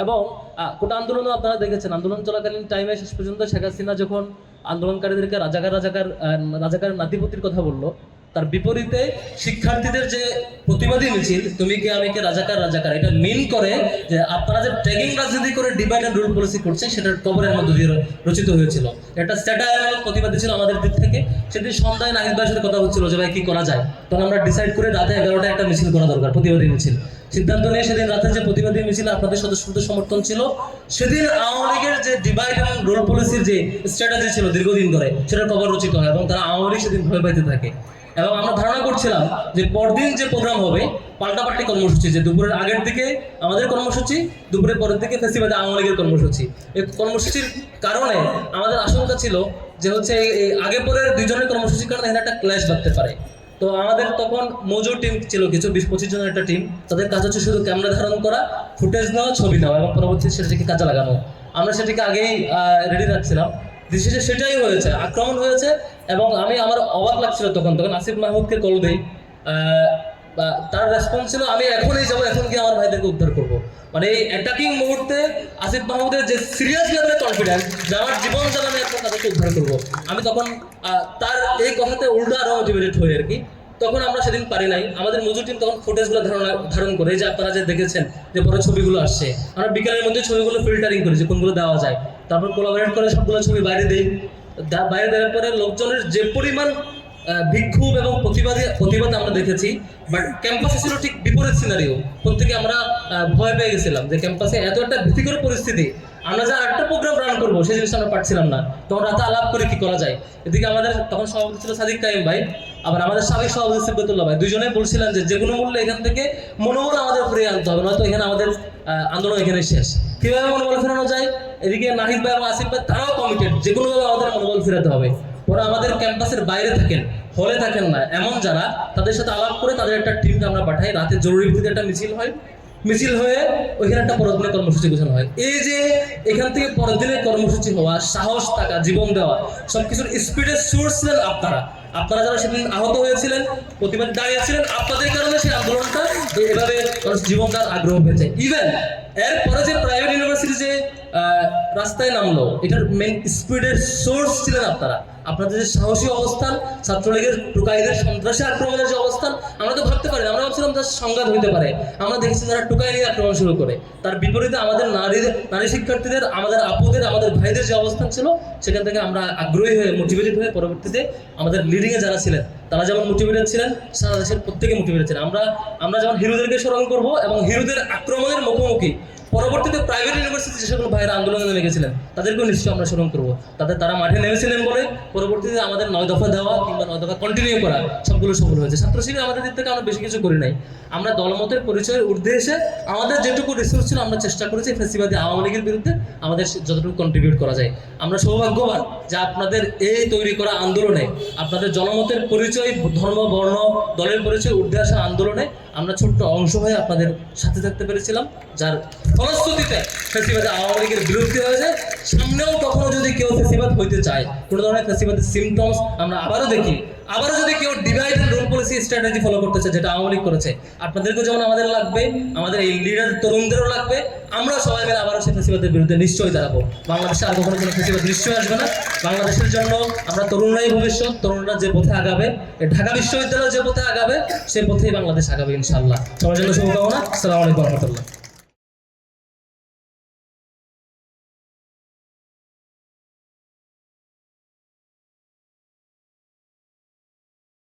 এবং কোটা আন্দোলনও আপনারা দেখেছেন, আন্দোলন চলাকালীন টাইমে শেষ পর্যন্ত শেখ হাসিনা যখন আন্দোলনকারীদেরকে রাজাকার নাতিপতির কথা বললো, তার বিপরীতে শিক্ষার্থীদের যে প্রতিবাদী মিছিল তুমি কে আমি কে রাজাকার রাজাকার, এটা মিন করে যে আপনারা যে ট্যাগিং রাজনীতি করে ডিভাইড অ্যান্ড রুল পলিসি করছেন সেটার কবরের মধ্যে দিয়ে রচিত হয়েছিল। এটা স্ট্যাটায়াল প্রতিবাদী ছিল আমাদের দিক থেকে। সেদিন সন্ধ্যায় নাহিদ ভাইয়ের সাথে কথা হচ্ছিল যে ভাই কি করা যায়, তখন আমরা ডিসাইড করে রাতে 11টায় একটা মিছিল করা দরকার, প্রতিবাদী মিছিল। সিদ্ধান্ত নিয়ে সেদিন রাতে যে প্রতিবাদী মিছিল আপনাদের সদস্যদের সমর্থন ছিল, সেদিন আওয়ামী লীগের যে ডিভাইড এবং রোল পলিসির যে স্ট্র্যাটেজি ছিল দীর্ঘদিন ধরে, সেটার কবর রচিত হয় এবং তারা আওয়ামী লীগ সেদিন ভয় পাইতে থাকে। এবং আমরা ধারণা করছিলাম যে পরদিন যে প্রোগ্রাম হবে পাল্টাপাল্টি কর্মসূচি, যে দুপুরের আগের দিকে আমাদের কর্মসূচি, দুপুরের পরের দিকে ফেস্টিভ্যালে আওয়ামী লীগের কর্মসূচি। এই কর্মসূচির কারণে আমাদের আশঙ্কা ছিল যে হচ্ছে এই আগে পরের দুইজনের কর্মসূচির কারণে এখানে একটা ক্ল্যাশ বাঁধতে পারে। তো আমাদের তখন মজুর টিম ছিল কিছু 20-25 জনের একটা টিম, তাদের কাজ হচ্ছে শুধু ক্যামেরা ধারণ করা, ফুটেজ নেওয়া, ছবি নেওয়া এবং পরবর্তীতে সেটাকে কাজে লাগানো। আমরা সেটাকে আগেই রেডি রাখছিলাম। শেষে সেটাই হয়েছে, আক্রমণ হয়েছে। এবং আমার অবাক লাগছিল তখন আসিফ মাহমুদকে কল দেই, তার রেসপন্স ছিল আমি এখনই যাবো, এখন গিয়ে আমার ভাইদেরকে উদ্ধার করবো। মানে এই অ্যাটাকিং মুহূর্তে আসিফ মাহমুদের যে সিরিয়াস লেভেলের কনফিডেন্স যে আমার জীবন চালানো এখন তাদেরকে উদ্ধার করবো, আমি তখন তার এই কথাতে উল্টো আরো মোটিভেটেড হই আর কি। তখন আমরা সেদিন পারি নাই, আমাদের মজুর টিম তখন ফুটেজগুলো ধারণ করে, যে আপনারা যে দেখেছেন যে পরে ছবিগুলো আসছে, আমরা বিকালের মধ্যে ছবিগুলো ফিল্টারিং করি যে কোনগুলো দেওয়া যায়, তারপর কোলাবরেট করে সবগুলো ছবি বাইরে দিই। বাইরে দেওয়ার পরে লোকজনের যে পরিমাণ বিক্ষোভ এবং প্রতিবাদ আমরা দেখেছি, বাট ক্যাম্পাসে ছিল ঠিক বিপরীত সিনারিও। প্রত্যেকে আমরা ভয় পেয়ে গেছিলাম যে ক্যাম্পাসে এত একটা ভীতিকর পরিস্থিতি, আমরা যা একটা প্রোগ্রাম রান করবো সেই জিনিসটা আমরা পারছিলাম না। তখন রাতে আলাপ করে কি করা যায়। এদিকে আমাদের তখন সভাপতি ছিল সাদিক কাইম ভাই, আবার আমাদের সাবেক সভাপতি সিবতুল্লাহ ভাই, দুজনে বলছিলেন যে কোনো মূল্যে এখান থেকে মনোবল আমাদের ফিরিয়ে আনতে হবে, নয়তো এখানে আমাদের আন্দোলন এখানে শেষ। কিভাবে মনোবল ফেরানো যায়, এদিকে নাহিদ ভাই এবং আসিফ ভাই তারাও কমিটেড, যে কোনোভাবে আমাদের মনোবল ফেরাতে হবে। ওরা আমাদের ক্যাম্পাসের বাইরে থাকেন, হলে থাকেন না এমন যারা, তাদের সাথে আলাপ করে তাদের একটা টিমকে আমরা পাঠাই। রাতে জরুরি ভিত্তিতে একটা মিছিল হয়ে ওইখানে একটা পরের দিনের কর্মসূচি ঘোষণা হয়। এই যে এখান থেকে পরের দিনের কর্মসূচি হওয়া, সাহস থাকা, জীবন দেওয়া, সবকিছুর স্পিডের সোর্স ছিলেন আপনারা যারা সেদিন আহত হয়েছিলেন, প্রতিবাদে দাঁড়িয়েছিলেন, আপনাদের কারণে সেই আন্দোলনটা এভাবে জীবন দেওয়ার আগ্রহ পেয়েছে। ইভেন এরপরে যে প্রাইভেট ইউনিভার্সিটি যে রাস্তায় নামলো, এটার মেন স্পিডের সোর্স ছিলেন আপনাদের যে সাহসী অবস্থান, ছাত্রলীগের টুকাইদের সন্ত্রাসী আক্রমণের যে অবস্থান, আমরা তো ভাবতে পারি, আমরা ভাবছিলাম তার সংঘাত হইতে পারে। আমরা দেখেছি যারা টুকাই নিয়ে আক্রমণ শুরু করে, তার বিপরীতে আমাদের নারী শিক্ষার্থীদের, আমাদের আপুদের, আমাদের ভাইদের যে অবস্থান ছিল, সেখান থেকে আমরা আগ্রহী হয়ে মোটিভেটেড হয়ে পরবর্তীতে আমাদের লিডিংয়ে যারা ছিলেন তারা যেমন মোটিভেটেড ছিলেন, সারা দেশের প্রত্যেকে মোটিভেটেড ছিলেন। আমরা যেমন হিরোদেরকে স্মরণ করবো এবং হিরোদের আক্রমণের মুখোমুখি পরবর্তীতে প্রাইভেট ইউনিভার্সিটি যে সকল ভাইয়েরা আন্দোলনে নেমে গেছিলেন তাদেরকেও নিশ্চয়ই আমরা স্মরণ করবো। তারা মাঠে নেমেছিলেন বলে পরবর্তীতে আমাদের 9 দফা দেওয়া কিংবা 9 দফা কন্টিনিউ করা সবগুলো সফল হয়েছে। ছাত্রশিবির আমাদের দিক থেকে আমরা বেশি কিছু করি নাই, আমরা দলমতের পরিচয়ের ঊর্ধ্বে এসে আমাদের যেটুকু রিসোর্স ছিল আমরা চেষ্টা করেছি ফ্যাসিবাদী আওয়ামী লীগের বিরুদ্ধে আমাদের যতটুকু কন্ট্রিবিউট করা যায়। আমরা সৌভাগ্যবান যে আপনাদের এই তৈরি করা আন্দোলনে, আপনাদের জনমতের পরিচয়, ধর্ম, বর্ণ, দলের পরিচয় ঊর্ধ্বে আসা আন্দোলনে আমরা ছোট্ট অংশ হয়ে আপনাদের সাথে থাকতে পেরেছিলাম, যার ফলশ্রুতিতে ফ্যাসিবাদী আওয়ামী লীগের বিরুদ্ধে হয়েছে। সামনেও কখনো যদি কেউ ফ্যাসিবাদ হইতে চায়, কোনো ধরনের ফ্যাসিবাদের সিমটমস আমরা আবারও দেখি, আবারও যদি কেউ divide and rule policy strategy follow করতেছে যেটা আওয়ামী লীগ করেছে, আপনাদেরকেও যেমন আমাদের লাগবে, আমাদের এই লিডার তরুণদেরও লাগবে। আমরা সবাই মিলে আবারও সেই ফ্যাসিবাদের বিরুদ্ধে নিশ্চয়ই দাঁড়াবো। বাংলাদেশে আর কখনো কোনো ফ্যাসিবাদ নিশ্চয়ই আসবে না। বাংলাদেশের জন্য আমরা তরুণরাই ভবিষ্যৎ, তরুণরা যে পথে আগাবে, ঢাকা বিশ্ববিদ্যালয় যে পথে আগাবে, সেই পথেই বাংলাদেশ আগাবে ইনশাআল্লাহ। সবার জন্য শুভকামনা। আসসালামু আলাইকুম রহমতুল্লাহ।